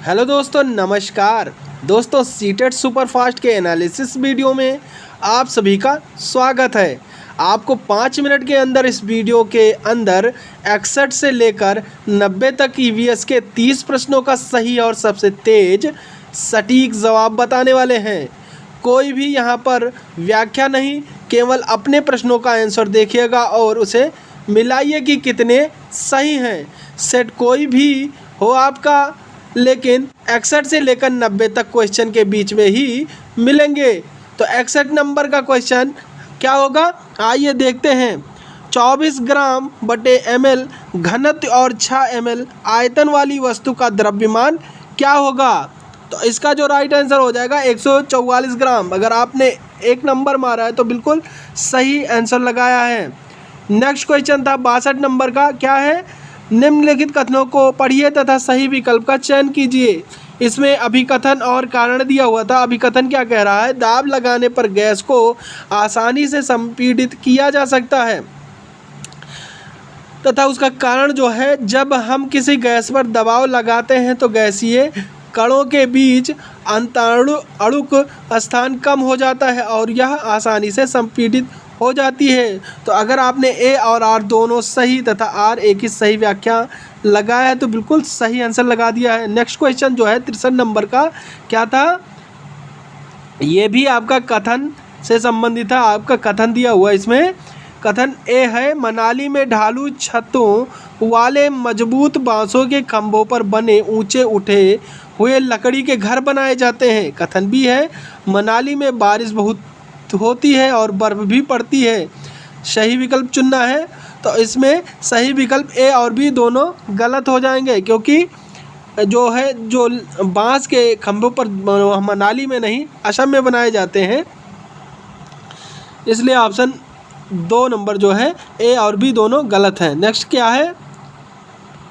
Hello दोस्तों, नमस्कार दोस्तों। सीटेट सुपरफास्ट के एनालिसिस वीडियो में आप सभी का स्वागत है। आपको 5 मिनट के अंदर इस वीडियो के अंदर 61 से लेकर 90 तक ईवीएस के 30 प्रश्नों का सही और सबसे तेज सटीक जवाब बताने वाले हैं। कोई भी यहाँ पर व्याख्या नहीं, केवल अपने प्रश्नों का आंसर देखिएगा और उसे मिलाइए कि कितने सही हैं। सेट कोई भी हो आपका, लेकिन 61 से लेकर 90 तक क्वेश्चन के बीच में ही मिलेंगे। तो 61 नंबर का क्वेश्चन क्या होगा, आइए देखते हैं। 24 ग्राम बटे ml घनत्व और 6 ml आयतन वाली वस्तु का द्रव्यमान क्या होगा। तो इसका जो राइट आंसर हो जाएगा 144 ग्राम। अगर आपने एक नंबर मारा है तो बिल्कुल सही आंसर लगाया है। नेक्स्ट क्वेश्चन था 62 नंबर का, क्या है, निम्नलिखित कथनों को पढ़िए तथा सही विकल्प का चयन कीजिए। इसमें अभिकथन और कारण दिया हुआ था। अभिकथन क्या कह रहा है, दाब लगाने पर गैस को आसानी से संपीड़ित किया जा सकता है तथा उसका कारण जो है, जब हम किसी गैस पर दबाव लगाते हैं तो गैसीय कणों के बीच अंतराणुक स्थान कम हो जाता है और यह आसानी से संपीड़ित हो जाती है। तो अगर आपने ए और आर दोनों सही तथा आर ए की सही व्याख्या लगाया है तो बिल्कुल सही आंसर लगा दिया है। नेक्स्ट क्वेश्चन जो है 63 नंबर का, क्या था, ये भी आपका कथन से संबंधित था। आपका कथन दिया हुआ इसमें। कथन ए है, मनाली में ढालू छतों वाले मजबूत बांसों के खंभों पर बने ऊंचे उठे हुए लकड़ी के घर बनाए जाते हैं। कथन बी है, मनाली में बारिश बहुत होती है और बर्फ़ भी पड़ती है। सही विकल्प चुनना है। तो इसमें सही विकल्प ए और बी दोनों गलत हो जाएंगे, क्योंकि जो है जो बांस के खंभों पर मनाली में नहीं असम में बनाए जाते हैं, इसलिए ऑप्शन 2 नंबर जो है ए और बी दोनों गलत हैं। नेक्स्ट क्या है,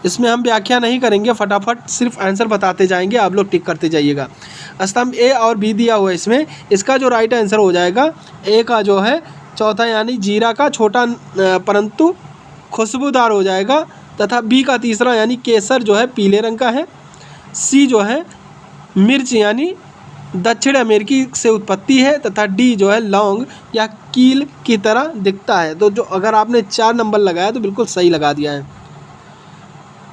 इसमें हम व्याख्या नहीं करेंगे, फटाफट सिर्फ आंसर बताते जाएंगे, आप लोग टिक करते जाइएगा। स्तंभ ए और बी दिया हुआ है इसमें। इसका जो राइट आंसर हो जाएगा, ए का जो है चौथा यानी जीरा का छोटा परंतु खुशबूदार हो जाएगा, तथा बी का तीसरा यानी केसर जो है पीले रंग का है। सी जो है मिर्च यानी दक्षिण अमेरिकी से उत्पत्ति है, तथा डी जो है लौंग या कील की तरह दिखता है। तो जो अगर आपने 4 नंबर लगाया तो बिल्कुल सही लगा दिया है।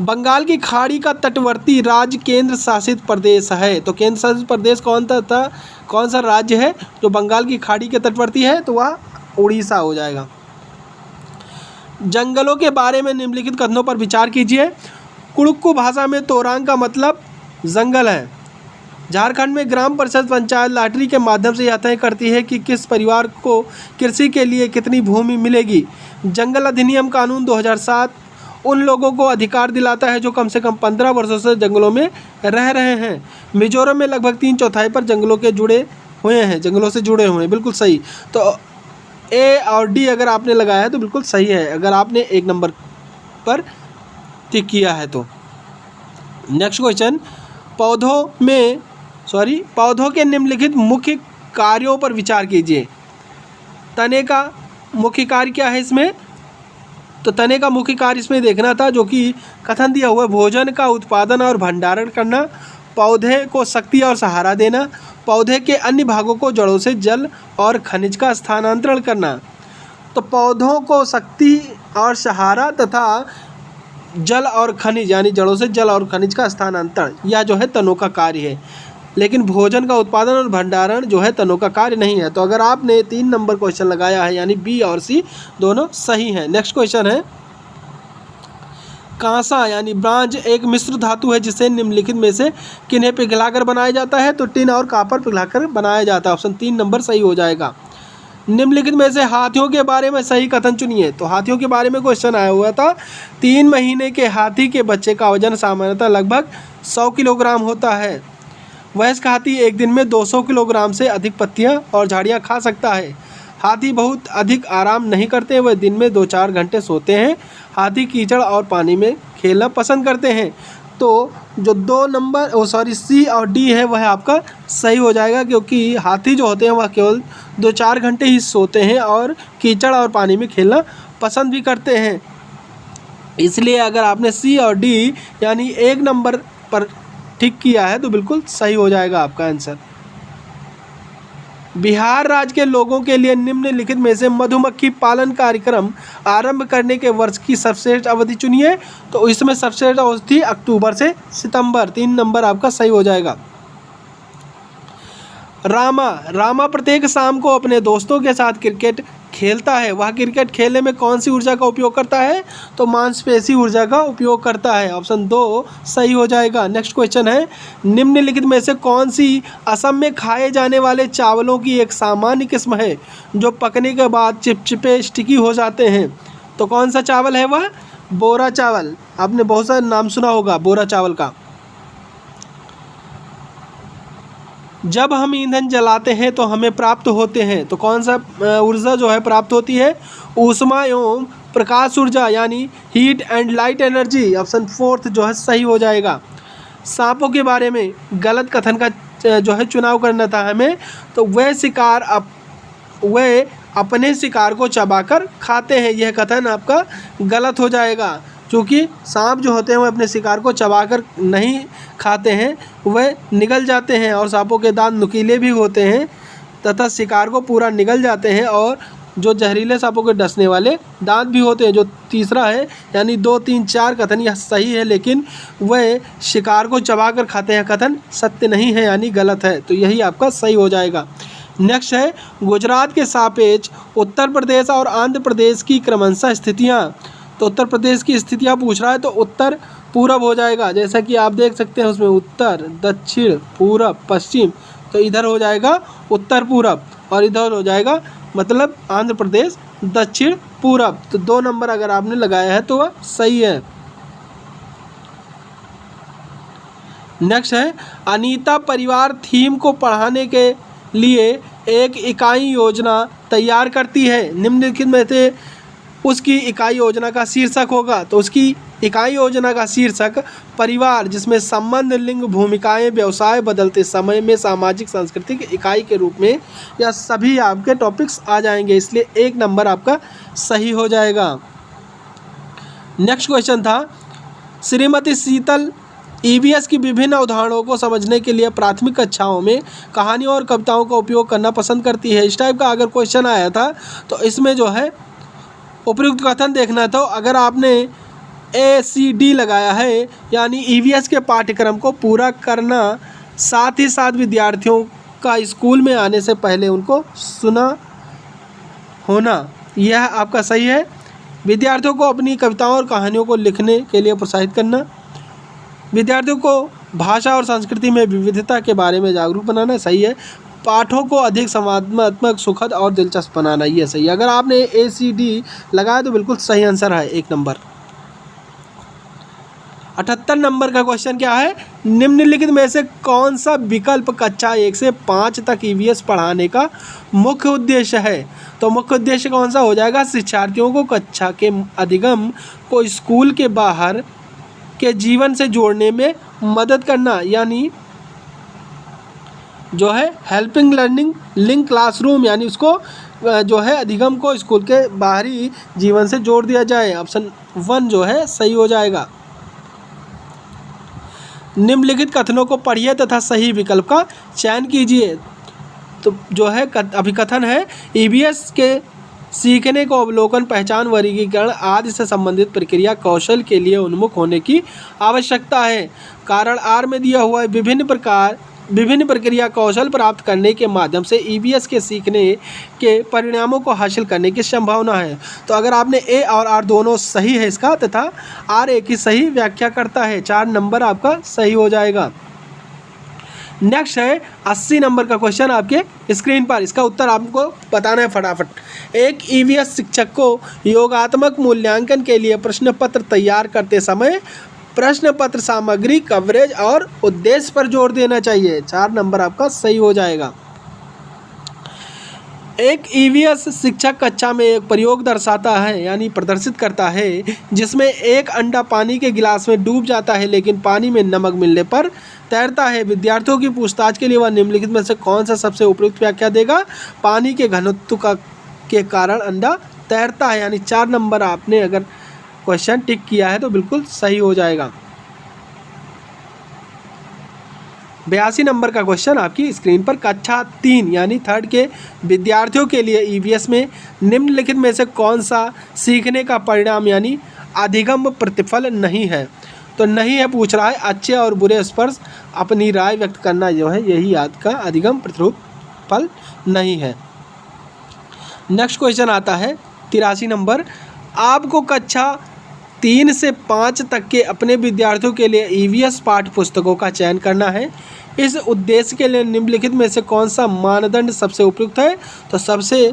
बंगाल की खाड़ी का तटवर्ती राज्य केंद्र शासित प्रदेश है। तो केंद्र शासित प्रदेश कौन सा राज्य है जो बंगाल की खाड़ी के तटवर्ती है, तो वह उड़ीसा हो जाएगा। जंगलों के बारे में निम्नलिखित कथनों पर विचार कीजिए। कुड़ुक्कू भाषा में तोरांग का मतलब जंगल है। झारखंड में ग्राम परिषद पंचायत लॉटरी के माध्यम से यह तय करती है कि किस परिवार को कृषि के लिए कितनी भूमि मिलेगी। जंगल अधिनियम कानून 2007 उन लोगों को अधिकार दिलाता है जो कम से कम 15 वर्षों से जंगलों में रह रहे हैं। मिजोरम में लगभग 3/4 पर जंगलों से जुड़े हुए हैं। बिल्कुल सही। तो ए और डी अगर आपने लगाया है तो बिल्कुल सही है, अगर आपने 1 नंबर पर टिक किया है तो। नेक्स्ट क्वेश्चन, पौधों के निम्नलिखित मुख्य कार्यों पर विचार कीजिए। तने का मुख्य कार्य क्या है इसमें, तो तने का मुख्य कार्य इसमें देखना था, जो कि कथन दिया हुआ है, भोजन का उत्पादन और भंडारण करना, पौधे को शक्ति और सहारा देना, पौधे के अन्य भागों को जड़ों से जल और खनिज का स्थानांतरण करना। तो पौधों को शक्ति और सहारा तथा जल और खनिज यानी जड़ों से जल और खनिज का स्थानांतरण, यह जो है तनों का कार्य है। लेकिन भोजन का उत्पादन और भंडारण जो है तनों का कार्य नहीं है। तो अगर आपने 3 नंबर क्वेश्चन लगाया है यानी बी और सी दोनों सही हैं। नेक्स्ट क्वेश्चन है, कांसा यानी ब्रांज एक मिश्र धातु है जिसे निम्नलिखित में से किन्हें पिघलाकर बनाया जाता है। तो टिन और कॉपर पिघलाकर बनाया जाता है। ऑप्शन 3 नंबर सही हो जाएगा। निम्नलिखित में से हाथियों के बारे में सही कथन चुनिए। तो हाथियों के बारे में क्वेश्चन आया हुआ था। 3 महीने के हाथी के बच्चे का वजन सामान्यतः लगभग 100 किलोग्राम होता है। वयस्क हाथी एक दिन में 200 किलोग्राम से अधिक पत्तियां और झाड़ियां खा सकता है। हाथी बहुत अधिक आराम नहीं करते, वह दिन में 2-4 घंटे सोते हैं। हाथी कीचड़ और पानी में खेलना पसंद करते हैं। तो जो 2 नंबर सी और डी है वह आपका सही हो जाएगा, क्योंकि हाथी जो होते हैं वह केवल 2-4 घंटे ही सोते हैं और कीचड़ और पानी में खेलना पसंद भी करते हैं। इसलिए अगर आपने सी और डी यानी 1 नंबर पर टिक किया है तो बिल्कुल सही हो जाएगा आपका आंसर। बिहार राज्य के लोगों के लिए निम्नलिखित में से मधुमक्खी पालन कार्यक्रम आरंभ करने के वर्ष की सर्वश्रेष्ठ अवधि चुनिए। तो इसमें सर्वश्रेष्ठ अवधि थी अक्टूबर से सितंबर। 3 नंबर आपका सही हो जाएगा। रामा प्रत्येक शाम को अपने दोस्तों के साथ क्रिकेट खेलता है। वह क्रिकेट खेलने में कौन सी ऊर्जा का उपयोग करता है? तो मांसपेशी ऊर्जा का उपयोग करता है। ऑप्शन 2 सही हो जाएगा। नेक्स्ट क्वेश्चन है, निम्नलिखित में से कौन सी असम में खाए जाने वाले चावलों की एक सामान्य किस्म है जो पकने के बाद चिपचिपे स्टिकी हो जाते हैं? तो कौन सा चावल है वह? बोरा चावल। आपने बहुत सारा नाम सुना होगा बोरा चावल का। जब हम ईंधन जलाते हैं तो हमें प्राप्त होते हैं, तो कौन सा ऊर्जा जो है प्राप्त होती है? ऊष्मा एवं प्रकाश ऊर्जा यानी heat and light energy. Option 4 जो है सही हो जाएगा। सांपों के बारे में गलत कथन का जो है चुनाव करना था हमें। तो वे अपने शिकार को चबाकर खाते हैं, यह कथन आपका गलत हो जाएगा, क्योंकि सांप जो होते हैं वह अपने शिकार को चबाकर नहीं खाते हैं, वह निगल जाते हैं और सांपों के दांत नुकीले भी होते हैं तथा शिकार को पूरा निगल जाते हैं, और जो जहरीले सांपों के डसने वाले दांत भी होते हैं। जो तीसरा है यानी 2, 3, 4 कथन यह सही है, लेकिन वह शिकार को चबाकर खाते हैं कथन सत्य नहीं है यानी गलत है। तो यही आपका सही हो जाएगा। नेक्स्ट है, गुजरात के सापेक्ष उत्तर प्रदेश और आंध्र प्रदेश की क्रमशः स्थितियाँ। तो उत्तर प्रदेश की स्थितियाँ पूछ रहा है तो उत्तर पूरब हो जाएगा, जैसा कि आप देख सकते हैं उसमें उत्तर, दक्षिण, पूरब, पश्चिम। तो इधर हो जाएगा उत्तर पूरब और इधर हो जाएगा मतलब आंध्र प्रदेश दक्षिण पूरब। तो 2 नंबर अगर आपने लगाया है तो वह सही है। नेक्स्ट है, अनीता परिवार थीम को पढ़ाने के लिए एक इकाई योजना तैयार करती है। निम्नलिखित में से उसकी इकाई योजना का शीर्षक होगा। तो उसकी इकाई योजना का शीर्षक परिवार, जिसमें संबंध, लिंग, भूमिकाएं, व्यवसाय, बदलते समय में सामाजिक सांस्कृतिक इकाई के रूप में, यह सभी आपके टॉपिक्स आ जाएंगे, इसलिए 1 नंबर आपका सही हो जाएगा। नेक्स्ट क्वेश्चन था, श्रीमती शीतल ईवीएस की विभिन्न अवधारणाओं को समझने के लिए प्राथमिक कक्षाओं में कहानियों और कविताओं का उपयोग करना पसंद करती है। इस टाइप का अगर क्वेश्चन आया था तो इसमें जो है उपयुक्त कथन देखना था। अगर आपने ACD लगाया है यानी ईवीएस के पाठ्यक्रम को पूरा करना, साथ ही साथ विद्यार्थियों का स्कूल में आने से पहले उनको सुना होना, यह आपका सही है। विद्यार्थियों को अपनी कविताओं और कहानियों को लिखने के लिए प्रोत्साहित करना, विद्यार्थियों को भाषा और संस्कृति में विविधता के बारे में जागरूक बनाना, सही है। पाठों को अधिक संवादात्मक, सुखद और दिलचस्प बनाना, ये सही है। अगर आपने ACD लगाया तो बिल्कुल सही आंसर है 1 नंबर। 78 नंबर का क्वेश्चन क्या है, निम्नलिखित में से कौन सा विकल्प कक्षा 1 से 5 तक ईवीएस पढ़ाने का मुख्य उद्देश्य है? तो मुख्य उद्देश्य कौन सा हो जाएगा? शिक्षार्थियों को कक्षा के अधिगम को स्कूल के बाहर के जीवन से जोड़ने में मदद करना, यानी जो है हेल्पिंग लर्निंग लिंक क्लासरूम, यानी उसको जो है अधिगम को स्कूल के बाहरी जीवन से जोड़ दिया जाए। ऑप्शन 1 जो है सही हो जाएगा। निम्नलिखित कथनों को पढ़िए तथा सही विकल्प का चयन कीजिए। तो जो है अभिकथन है, ईवीएस के सीखने को अवलोकन, पहचान, वर्गीकरण आदि से संबंधित प्रक्रिया कौशल के लिए उन्मुख होने की आवश्यकता है। कारण आर में दिया हुआ विभिन्न प्रक्रिया कौशल प्राप्त करने के माध्यम से ईवीएस के सीखने के परिणामों को हासिल करने की संभावना है। तो अगर आपने ए और आर दोनों सही है इसका, तथा आर ए की सही व्याख्या करता है, 4 नंबर आपका सही हो जाएगा। नेक्स्ट है 80 नंबर का क्वेश्चन आपके स्क्रीन पर, इसका उत्तर आपको बताना है फटाफट। एक ईवीएस शिक्षक को योगात्मक मूल्यांकन के लिए प्रश्न पत्र तैयार करते समय प्रश्न पत्र सामग्री, कवरेज और उद्देश्य पर जोर देना चाहिए। 4 नंबर आपका सही हो जाएगा। एक ईवीएस शिक्षक कक्षा में एक प्रयोग दर्शाता है यानी प्रदर्शित करता है, जिसमें एक अंडा पानी के गिलास में डूब जाता है लेकिन पानी में नमक मिलने पर तैरता है। विद्यार्थियों की पूछताछ के लिए वह निम्नलिखित में से कौन सा सबसे उपयुक्त व्याख्या देगा? पानी के घनत्व के कारण अंडा तैरता है, यानी 4 नंबर आपने अगर क्वेश्चन टिक किया है तो बिल्कुल सही हो जाएगा। 82 नंबर का क्वेश्चन आपकी स्क्रीन पर, कक्षा 3 यानी 3rd के विद्यार्थियों के लिए ईवीएस में निम्नलिखित में से कौन सा सीखने का परिणाम यानी अधिगम प्रतिफल नहीं है? तो नहीं है पूछ रहा है, अच्छे और बुरे स्पर्श अपनी राय व्यक्त करना जो है यही याद का अधिगम प्रतिफल नहीं है। नेक्स्ट क्वेश्चन आता है 83 नंबर, आपको कक्षा 3 से 5 तक के अपने विद्यार्थियों के लिए ईवीएस पाठ्य पुस्तकों का चयन करना है। इस उद्देश्य के लिए निम्नलिखित में से कौन सा मानदंड सबसे उपयुक्त है? तो सबसे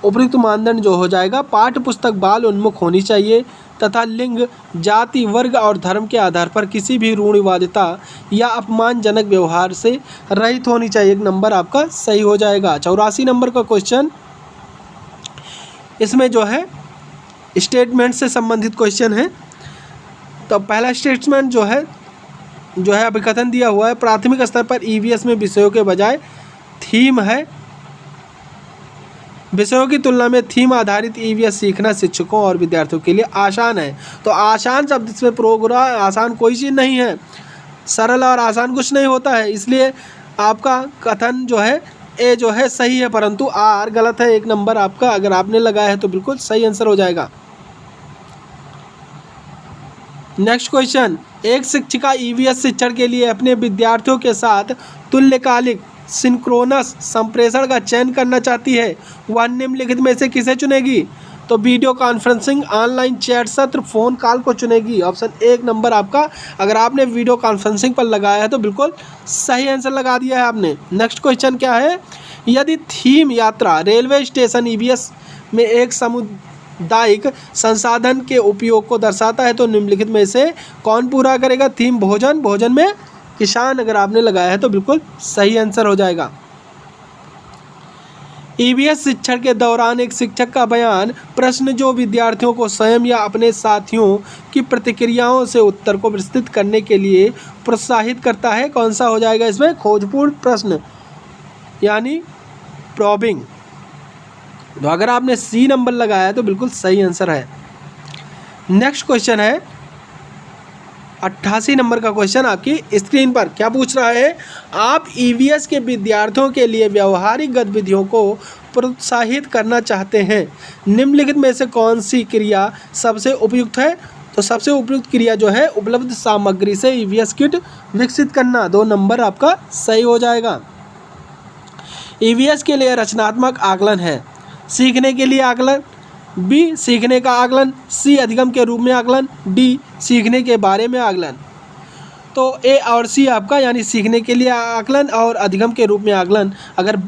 उपयुक्त मानदंड जो हो जाएगा, पाठ्य पुस्तक बाल उन्मुख होनी चाहिए तथा लिंग, जाति, वर्ग और धर्म के आधार पर किसी भी रूढ़िवादिता या अपमानजनक व्यवहार से रहित होनी चाहिए। 1 नंबर आपका सही हो जाएगा। 84 नंबर का क्वेश्चन, इसमें जो है स्टेटमेंट से संबंधित क्वेश्चन है। तो पहला स्टेटमेंट जो है अभिकथन दिया हुआ है, प्राथमिक स्तर पर ईवीएस में विषयों के बजाय थीम है। विषयों की तुलना में थीम आधारित ईवीएस सीखना शिक्षकों और विद्यार्थियों के लिए आसान है। तो आसान शब्द इसमें प्रोग्राम, आसान कोई चीज़ नहीं है, सरल और आसान कुछ नहीं होता है, इसलिए आपका कथन जो है ए जो है सही है, परंतु आर गलत है। 1 नंबर आपका अगर आपने लगाया है तो बिल्कुल सही आंसर हो जाएगा। नेक्स्ट क्वेश्चन, एक शिक्षिका ईवीएस शिक्षण के लिए अपने विद्यार्थियों के साथ तुल्यकालिक सिंक्रोनस संप्रेषण का चयन करना चाहती है, वह निम्नलिखित में से किसे चुनेगी? तो वीडियो कॉन्फ्रेंसिंग, ऑनलाइन चैट सत्र, फ़ोन कॉल को चुनेगी। ऑप्शन 1 नंबर आपका, अगर आपने वीडियो कॉन्फ्रेंसिंग पर लगाया है तो बिल्कुल सही आंसर लगा दिया है आपने। नेक्स्ट क्वेश्चन क्या है, यदि थीम यात्रा रेलवे स्टेशन ईवीएस में एक सामुदायिक संसाधन के उपयोग को दर्शाता है तो निम्नलिखित में से कौन पूरा करेगा? थीम भोजन, भोजन में किसान अगर आपने लगाया है तो बिल्कुल सही आंसर हो जाएगा। ईवीएस शिक्षण के दौरान एक शिक्षक का बयान प्रश्न जो विद्यार्थियों को स्वयं या अपने साथियों की प्रतिक्रियाओं से उत्तर को विस्तृत करने के लिए प्रोत्साहित करता है, कौन सा हो जाएगा इसमें? खोजपूर्ण प्रश्न यानी प्रॉबिंग। तो अगर आपने सी नंबर लगाया है तो बिल्कुल सही आंसर है। नेक्स्ट क्वेश्चन है 88 नंबर का क्वेश्चन आपकी स्क्रीन पर, क्या पूछ रहा है, आप ईवीएस के विद्यार्थियों के लिए व्यावहारिक गतिविधियों को प्रोत्साहित करना चाहते हैं, निम्नलिखित में से कौन सी क्रिया सबसे उपयुक्त है? तो सबसे उपयुक्त क्रिया जो है उपलब्ध सामग्री से ईवीएस किट विकसित करना। 2 नंबर आपका सही हो जाएगा। ईवीएस के लिए रचनात्मक आकलन है, सीखने के लिए आकलन, बी सीखने का आकलन, सी अधिगम के रूप में आकलन, डी सीखने के बारे में आकलन। तो ए और सी आपका यानी सीखने के लिए आकलन और अधिगम के रूप में आकलन, अगर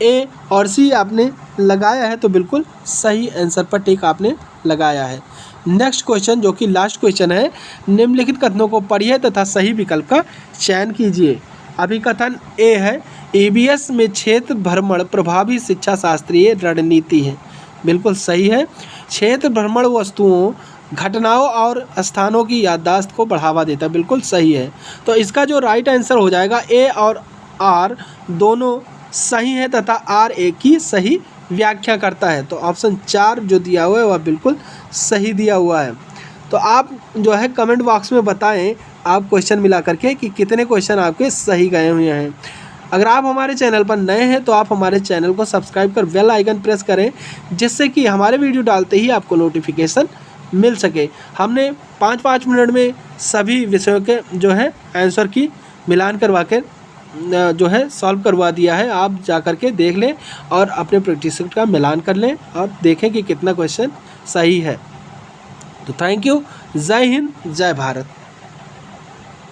ए और सी आपने लगाया है तो बिल्कुल सही आंसर पर टिक आपने लगाया है। नेक्स्ट क्वेश्चन जो कि लास्ट क्वेश्चन है, निम्नलिखित कथनों को पढ़िए तथा सही विकल्प का चयन कीजिए। अभिकथन ए है, ईवीएस में क्षेत्र भ्रमण प्रभावी शिक्षा शास्त्रीय रणनीति है, बिल्कुल सही है। क्षेत्र भ्रमण वस्तुओं, घटनाओं और स्थानों की याददाश्त को बढ़ावा देता है, बिल्कुल सही है। तो इसका जो राइट आंसर हो जाएगा, ए और आर दोनों सही है तथा आर ए की सही व्याख्या करता है। तो ऑप्शन 4 जो दिया हुआ है वह बिल्कुल सही दिया हुआ है। तो आप जो है कमेंट बॉक्स में बताएं आप क्वेश्चन मिला करके कि कितने क्वेश्चन आपके सही गए हुए हैं। अगर आप हमारे चैनल पर नए हैं तो आप हमारे चैनल को सब्सक्राइब कर बेल आइकन प्रेस करें, जिससे कि हमारे वीडियो डालते ही आपको नोटिफिकेशन मिल सके। हमने 5-5 मिनट में सभी विषयों के जो है आंसर की मिलान करवा के जो है सॉल्व करवा दिया है। आप जा कर के देख लें और अपने प्रैक्टिस का मिलान कर लें और देखें कि कितना क्वेश्चन सही है। तो थैंक यू। जय हिंद, जय भारत।